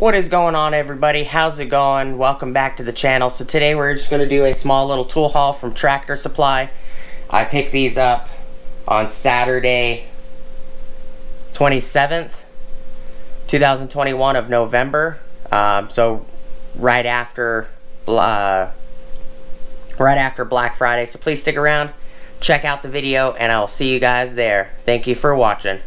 What is going on, everybody? How's it going? Welcome back to the channel. So today we're just going to do a small little tool haul from Tractor Supply. I picked these up on Saturday 27th 2021 of November, so right after Black Friday. So please stick around, check out the video, and I'll see you guys there. Thank you for watching.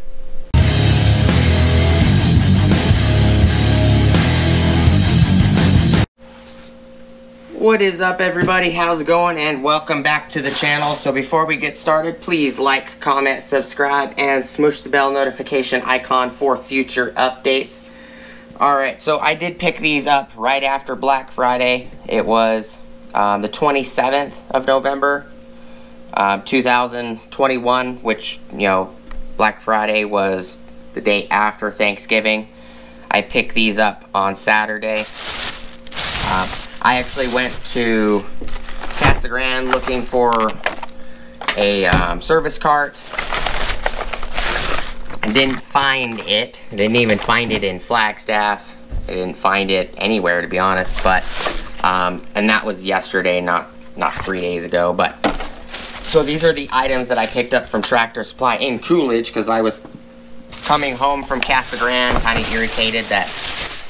What is up, everybody? How's it going? And welcome back to the channel. So before we get started, please like, comment, subscribe, and smoosh the bell notification icon for future updates. Alright, so I did pick these up right after Black Friday. It was the 27th of November 2021, which, you know, Black Friday was the day after Thanksgiving. I picked these up on Saturday. I actually went to Casa Grande looking for a service cart. I didn't find it. I didn't even find it in Flagstaff. I didn't find it anywhere, to be honest. But and that was yesterday, not 3 days ago. But so these are the items that I picked up from Tractor Supply in Coolidge, because I was coming home from Casa Grande, kind of irritated that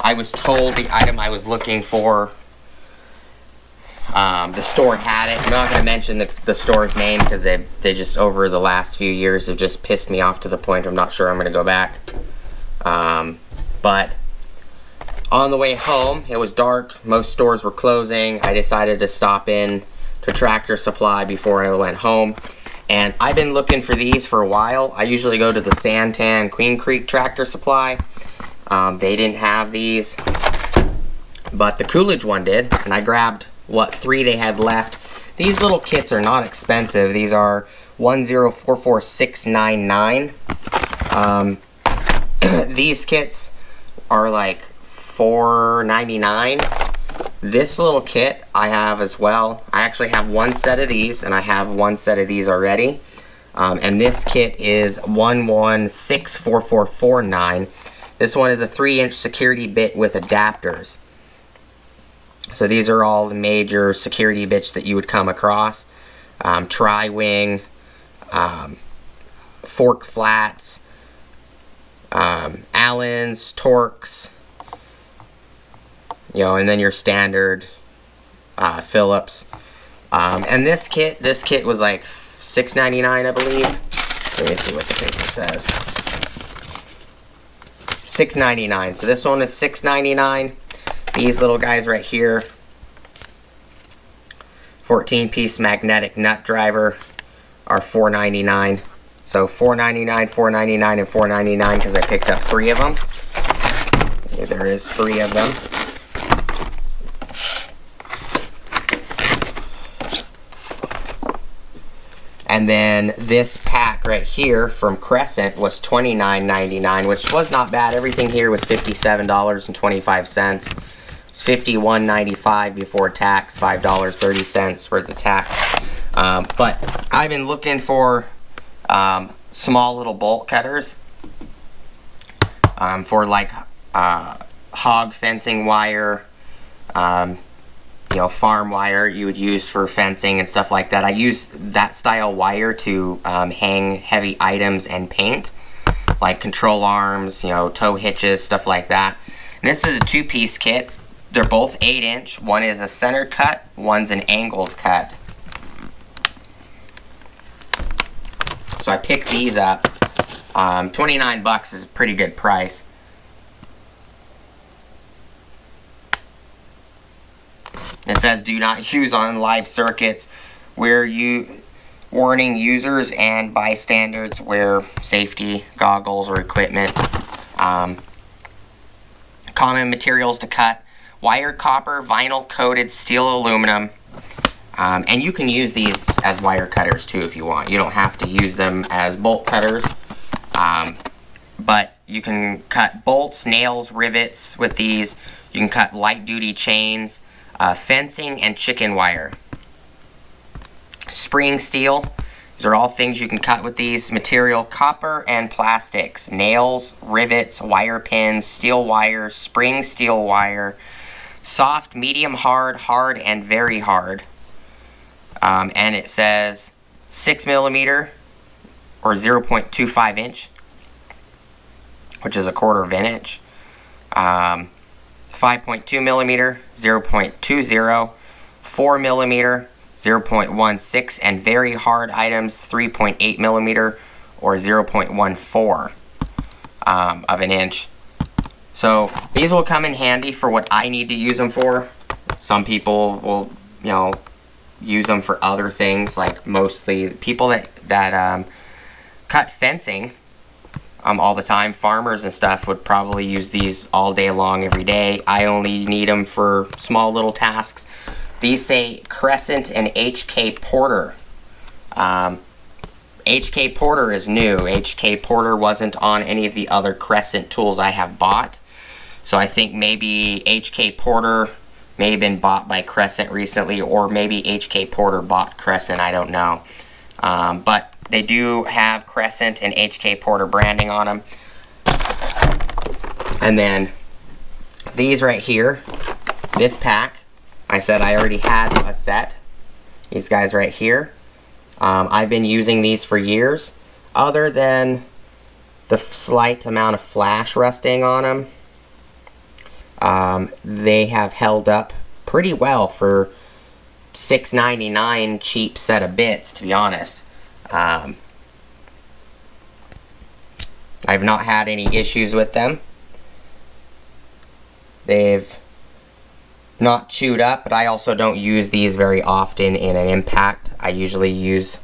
I was told the item I was looking for. The store had it. I'm not going to mention the store's name because they just, over the last few years, have just pissed me off to the point I'm not sure I'm going to go back. But on the way home, it was dark. Most stores were closing. I decided to stop in to Tractor Supply before I went home. And I've been looking for these for a while. I usually go to the Santan Queen Creek Tractor Supply. They didn't have these, but the Coolidge one did, and I grabbed what 3 they had left. These little kits are not expensive. These are $1044699. These kits are like $4.99. This little kit I have as well. I actually have one set of these, and I have one set of these already. And this kit is $1164449. This one is a 3-inch security bit with adapters. So these are all the major security bits that you would come across. Tri-wing, fork flats, Allens, Torx, you know, and then your standard Phillips. And this kit was like $6.99, I believe. Let me see what the paper says. $6.99. So this one is $6.99. These little guys right here, 14-piece magnetic nut driver, are $4.99. So $4.99, $4.99, and $4.99 because I picked up 3 of them. Here, there is 3 of them. And then this pack right here from Crescent was $29.99, which was not bad. Everything here was $57.25. It's $51.95 before tax, $5.30 for the tax. But I've been looking for small little bolt cutters for like hog fencing wire, you know, farm wire you would use for fencing and stuff like that. I use that style wire to hang heavy items and paint, like control arms, you know, tow hitches, stuff like that. And this is a 2-piece kit. They're both 8-inch. One is a center cut, one's an angled cut. So I picked these up. 29 bucks is a pretty good price. It says do not use on live circuits. Warning users and bystanders wear safety goggles or equipment. Common materials to cut: wire, copper, vinyl coated steel, aluminum. And you can use these as wire cutters too if you want. You don't have to use them as bolt cutters. But you can cut bolts, nails, rivets with these. You can cut light duty chains, fencing, and chicken wire. Spring steel. These are all things you can cut with these. Material: copper and plastics, nails, rivets, wire pins, steel wire, spring steel wire, soft, medium, hard, hard, and very hard. And it says 6mm or 0.25 inch, which is a quarter of an inch. 5.2mm, 0.20, 4mm, 0.16, and very hard items 3.8mm or 0.14 of an inch. So these will come in handy for what I need to use them for. Some people will, you know, use them for other things, like mostly people that cut fencing all the time. Farmers and stuff would probably use these all day long, every day. I only need them for small little tasks. These say Crescent and HK Porter. HK Porter is new. HK Porter wasn't on any of the other Crescent tools I have bought. So I think maybe HK Porter may have been bought by Crescent recently, or maybe HK Porter bought Crescent, I don't know. But they do have Crescent and HK Porter branding on them. And then these right here, this pack, I said I already had a set. These guys right here. I've been using these for years. Other than the slight amount of flash rusting on them, they have held up pretty well for $6.99 cheap set of bits, to be honest. I've not had any issues with them. They've not chewed up, but I also don't use these very often in an impact. I usually use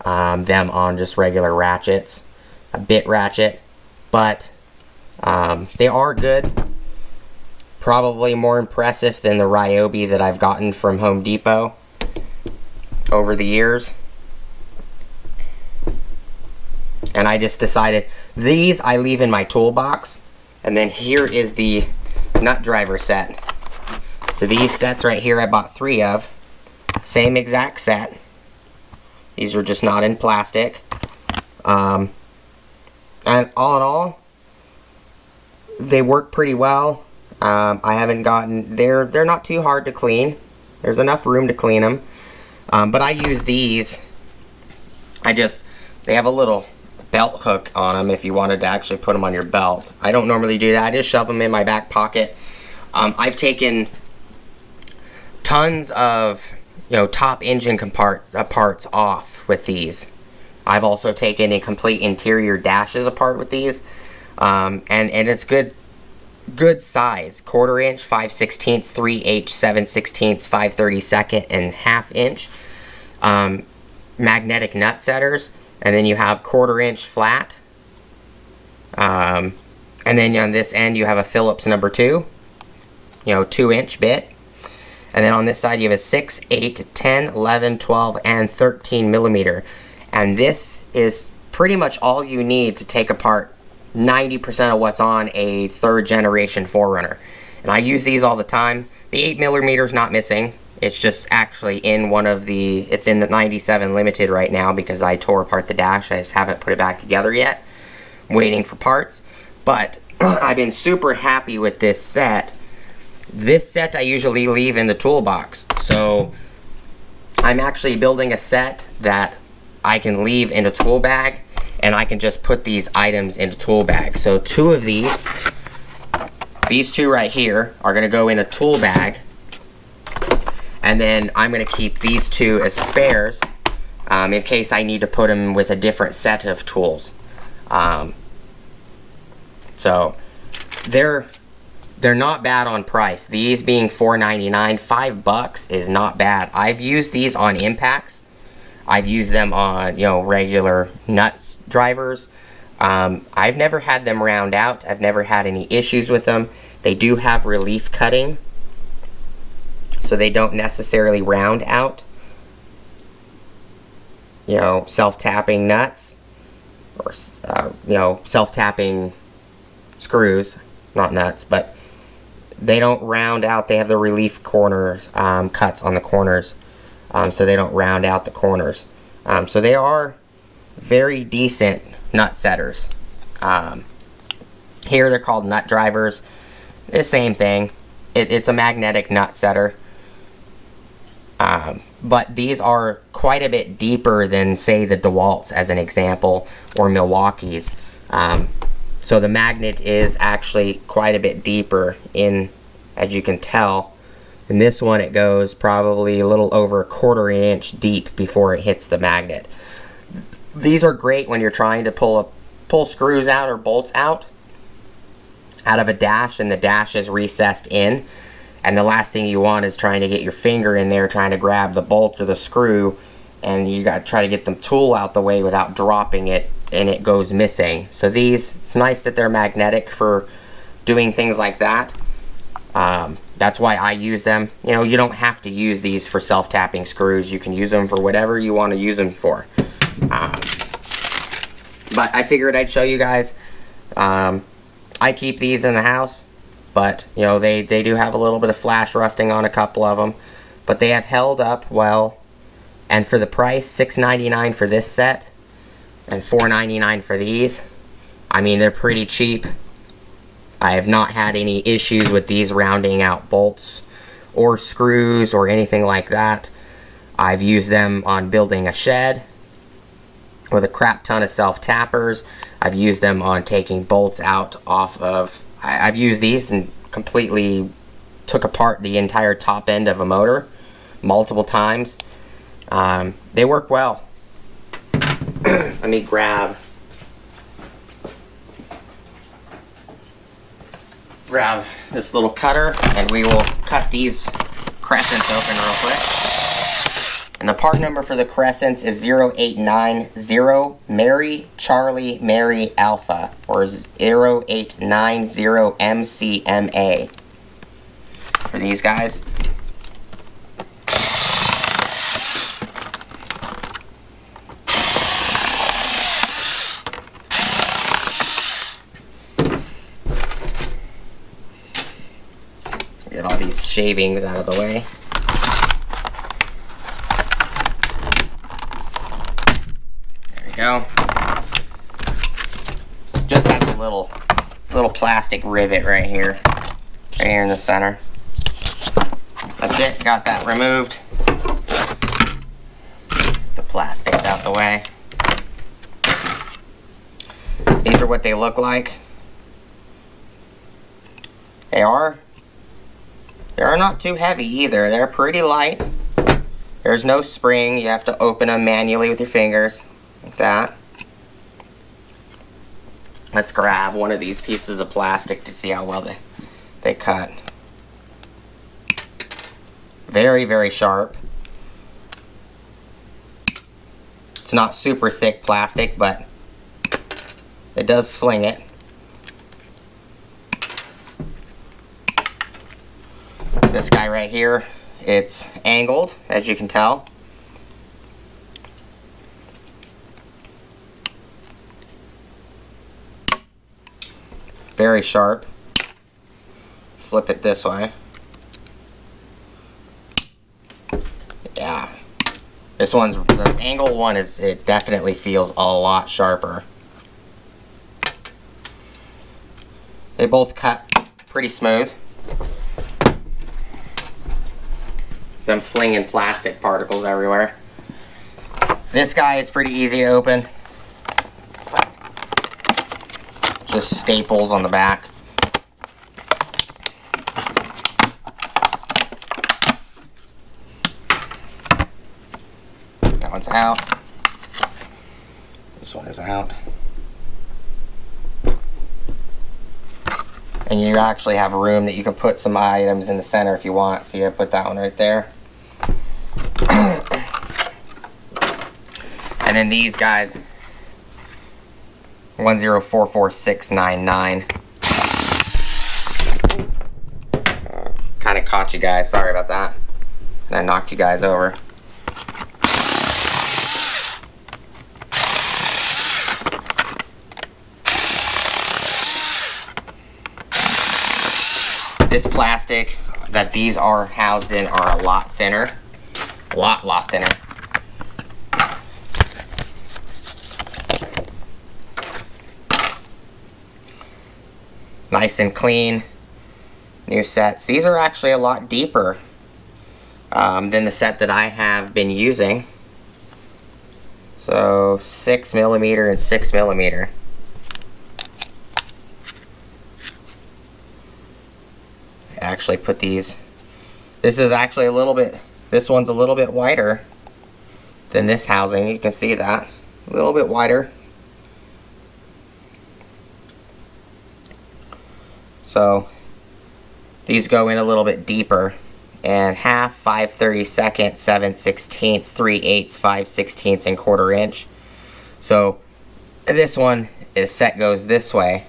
them on just regular ratchets, a bit ratchet, but they are good. Probably more impressive than the Ryobi that I've gotten from Home Depot over the years. And I just decided, these I leave in my toolbox, and then here is the nut driver set. So these sets right here I bought 3 of, same exact set. These are just not in plastic. And all in all, they work pretty well. I haven't gotten, they're not too hard to clean. There's enough room to clean them. But I use these, they have a little belt hook on them if you wanted to actually put them on your belt. I don't normally do that. I just shove them in my back pocket. I've taken tons of, you know, top engine parts off with these. I've also taken a complete interior dashes apart with these, and it's good size. 1/4 inch, 5/16, 3/8, 7/16, 5/32, and 1/2 inch magnetic nut setters. And then you have 1/4 inch flat, and then on this end you have a Phillips number 2, you know, 2-inch bit. And then on this side you have a 6, 8, 10, 11, 12, and 13mm. And this is pretty much all you need to take apart 90% of what's on a 3rd generation 4Runner. And I use these all the time. The 8mm is not missing. It's just actually in one of the, it's in the 97 Limited right now because I tore apart the dash. I just haven't put it back together yet. I'm waiting for parts. But I've been super happy with this set. This set I usually leave in the toolbox. So I'm actually building a set that I can leave in a tool bag, and I can just put these items in a tool bag. So 2 of these 2 right here are going to go in a tool bag. And then I'm going to keep these 2 as spares in case I need to put them with a different set of tools. So they're not bad on price. These being $4.99, $5 is not bad. I've used these on impacts. I've used them on, you know, regular nut drivers. I've never had them round out. I've never had any issues with them. They do have relief cutting, so they don't necessarily round out, you know, self-tapping nuts, or, you know, self-tapping screws, not nuts, but they don't round out. They have the relief corners, cuts on the corners, so they don't round out the corners. So they are very decent nut setters. Here they're called nut drivers. The same thing. It's a magnetic nut setter. But these are quite a bit deeper than, say, the DeWalt's as an example, or Milwaukee's. So the magnet is actually quite a bit deeper in, as you can tell. In this one it goes probably a little over 1/4 inch deep before it hits the magnet. These are great when you're trying to pull screws out or bolts out of a dash and the dash is recessed in. And the last thing you want is trying to get your finger in there trying to grab the bolt or the screw, and you got to try to get the tool out the way without dropping it and it goes missing. So these, it's nice that they're magnetic for doing things like that. That's why I use them. You know, you don't have to use these for self-tapping screws. You can use them for whatever you want to use them for. But I figured I'd show you guys. I keep these in the house, but you know, they do have a little bit of flash rusting on a couple of them, but they have held up well. And for the price, $6.99 for this set and $4.99 for these, I mean, they're pretty cheap. I have not had any issues with these rounding out bolts or screws or anything like that. I've used them on building a shed with a crap ton of self-tappers. I've used them on taking bolts out off of, I've used these and completely took apart the entire top end of a motor multiple times. They work well. Let me grab this little cutter and we will cut these Crescents open real quick. And the part number for the Crescents is 0890 Mary Charlie Mary Alpha, or 0890 MCMA for these guys. Get all these shavings out of the way. There we go. Just has a little plastic rivet right here in the center. That's it. Got that removed. The plastic's out the way. These are what they look like. They're not too heavy either. They're pretty light. There's no spring. You have to open them manually with your fingers, like that. Let's grab one of these pieces of plastic to see how well they cut. Very, very sharp. It's not super thick plastic, but it does fling it. This guy right here, it's angled, as you can tell. Very sharp. Flip it this way. Yeah. This one's, the angle one is, it definitely feels a lot sharper. They both cut pretty smooth. So I'm flinging plastic particles everywhere. This guy is pretty easy to open. Just staples on the back. That one's out. This one is out. And you actually have room that you can put some items in the center if you want. So you put that one right there. And then these guys, 1044699. Kind of caught you guys. Sorry about that. And I knocked you guys over. This plastic that these are housed in are a lot thinner. A lot thinner. Nice and clean. New sets. These are actually a lot deeper than the set that I have been using. So 6mm and 6mm. Actually put these. This is actually a little bit. This one's a little bit wider than this housing. You can see that. A little bit wider. So these go in a little bit deeper. And half, 5/32, 7/16, 3/8, 5/16, and 1/4 inch. So this one is set goes this way.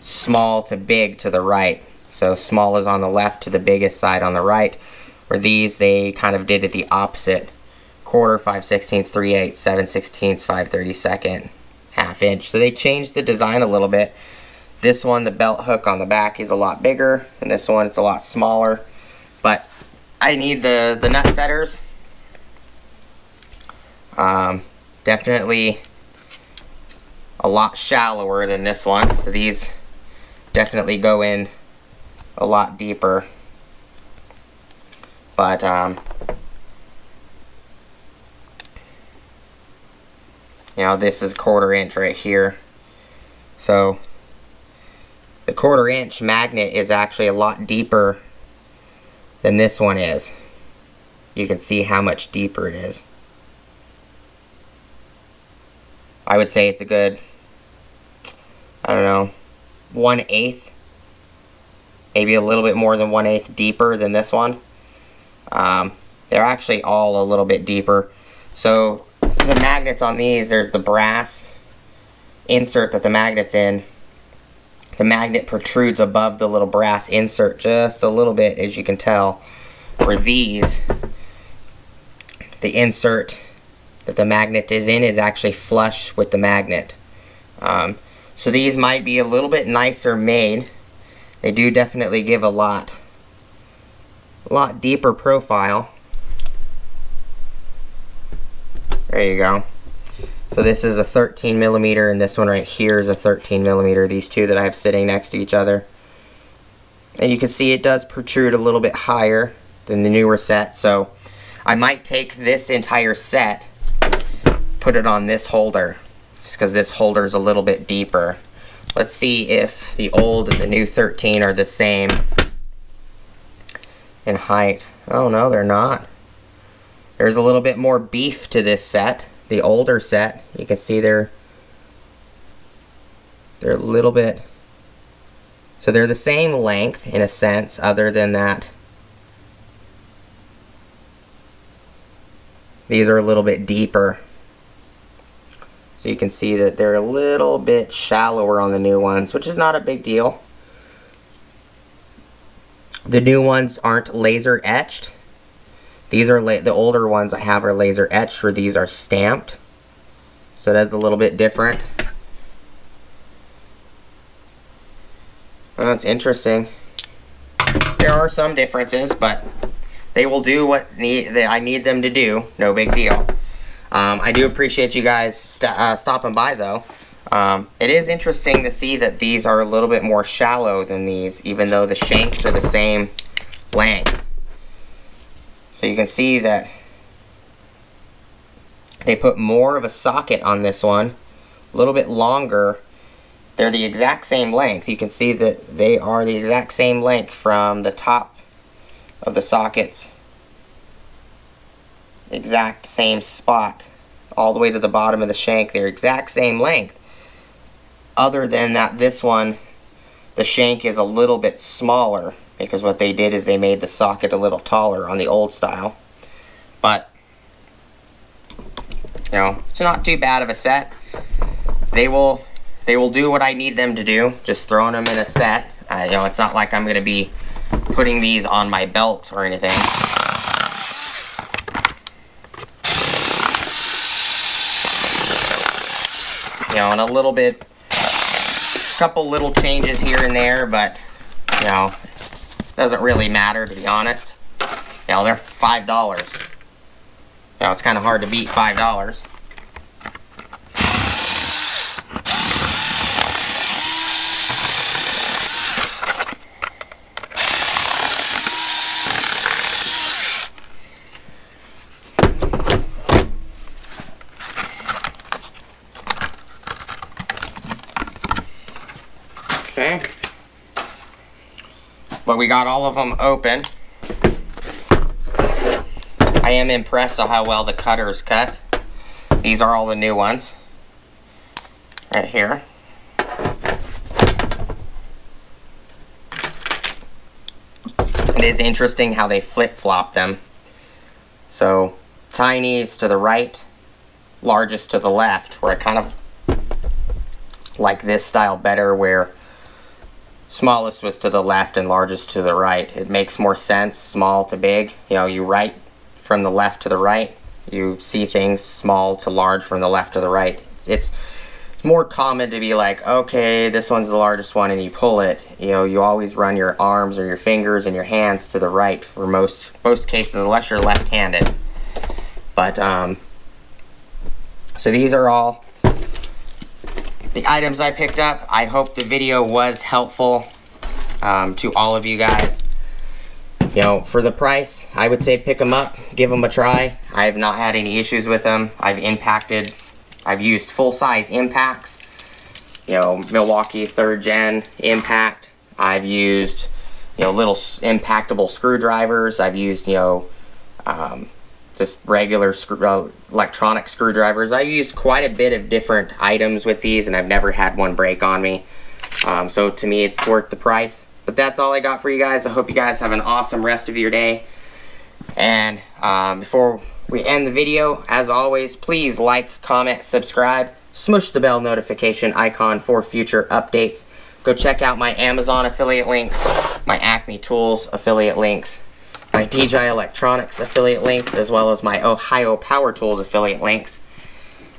Small to big to the right. So small is on the left to the biggest side on the right. Where these, they kind of did it the opposite. 1/4, 5/16, 3/8, 7/16, 5/32, half inch. So they changed the design a little bit. This one, the belt hook on the back is a lot bigger, and this one, it's a lot smaller. But I need the nut setters. Definitely a lot shallower than this one. So these definitely go in a lot deeper. But you know, this is 1/4 inch right here. So the 1/4 inch magnet is actually a lot deeper than this one is. You can see how much deeper it is. I would say it's a good, I don't know, 1/8, maybe a little bit more than 1/8 deeper than this one. They're actually all a little bit deeper. So the magnets on these, there's the brass insert that the magnet's in. The magnet protrudes above the little brass insert just a little bit, as you can tell. For these, the insert that the magnet is in is actually flush with the magnet. So these might be a little bit nicer made. They do definitely give a lot deeper profile. There you go. So this is a 13mm, and this one right here is a 13mm. These two that I have sitting next to each other. And you can see it does protrude a little bit higher than the newer set. So I might take this entire set, put it on this holder, just because this holder is a little bit deeper. Let's see if the old and the new 13 are the same in height. Oh no, they're not. There's a little bit more beef to this set. The older set, you can see they're a little bit, so they're the same length in a sense, other than that these are a little bit deeper. So you can see that they're a little bit shallower on the new ones, which is not a big deal. The new ones aren't laser etched. These are the older ones I have are laser etched, where these are stamped. So that's a little bit different. Well, that's interesting. There are some differences, but they will do what I need them to do. No big deal. I do appreciate you guys stopping by, though. It is interesting to see that these are a little bit more shallow than these, even though the shanks are the same length. So you can see that they put more of a socket on this one, a little bit longer. They're the exact same length. You can see that they are the exact same length from the top of the sockets, exact same spot, all the way to the bottom of the shank. They're exact same length. Other than that, this one, the shank is a little bit smaller, because what they did is they made the socket a little taller on the old style. But, you know, it's not too bad of a set. They will do what I need them to do, just throwing them in a set. You know, it's not like I'm going to be putting these on my belt or anything. You know, and a little bit, couple little changes here and there, but, you know, doesn't really matter, to be honest. You know, they're $5. You know, it's kind of hard to beat $5. But we got all of them open. I am impressed at how well the cutters cut. These are all the new ones. Right here. It is interesting how they flip-flop them. So, tiniest to the right, largest to the left, where I kind of like this style better, where smallest was to the left and largest to the right. It makes more sense, small to big. You know, you write from the left to the right. You see things small to large from the left to the right. It's more common to be like, okay, this one's the largest one, and you pull it. You know, you always run your arms or your fingers and your hands to the right for most cases, unless you're left-handed. But, so these are all the items I picked up. I hope the video was helpful to all of you guys. You know, for the price, I would say pick them up, give them a try. I have not had any issues with them. I've used full-size impacts. You know, Milwaukee 3rd gen impact. I've used, you know, little impactable screwdrivers. I've used, you know, just regular electronic screwdrivers. I've used quite a bit of different items with these, and I've never had one break on me. So to me, it's worth the price. But that's all I got for you guys. I hope you guys have an awesome rest of your day. And before we end the video, as always, please like, comment, subscribe, smush the bell notification icon for future updates. Go check out my Amazon affiliate links, my Acme Tools affiliate links, my DJI Electronics affiliate links, as well as my Ohio Power Tools affiliate links.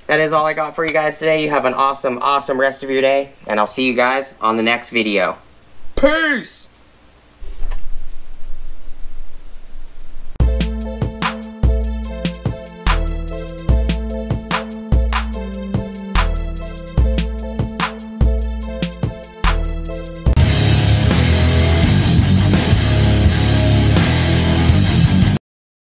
That is all I got for you guys today. You have an awesome, awesome rest of your day, and I'll see you guys on the next video. Peace!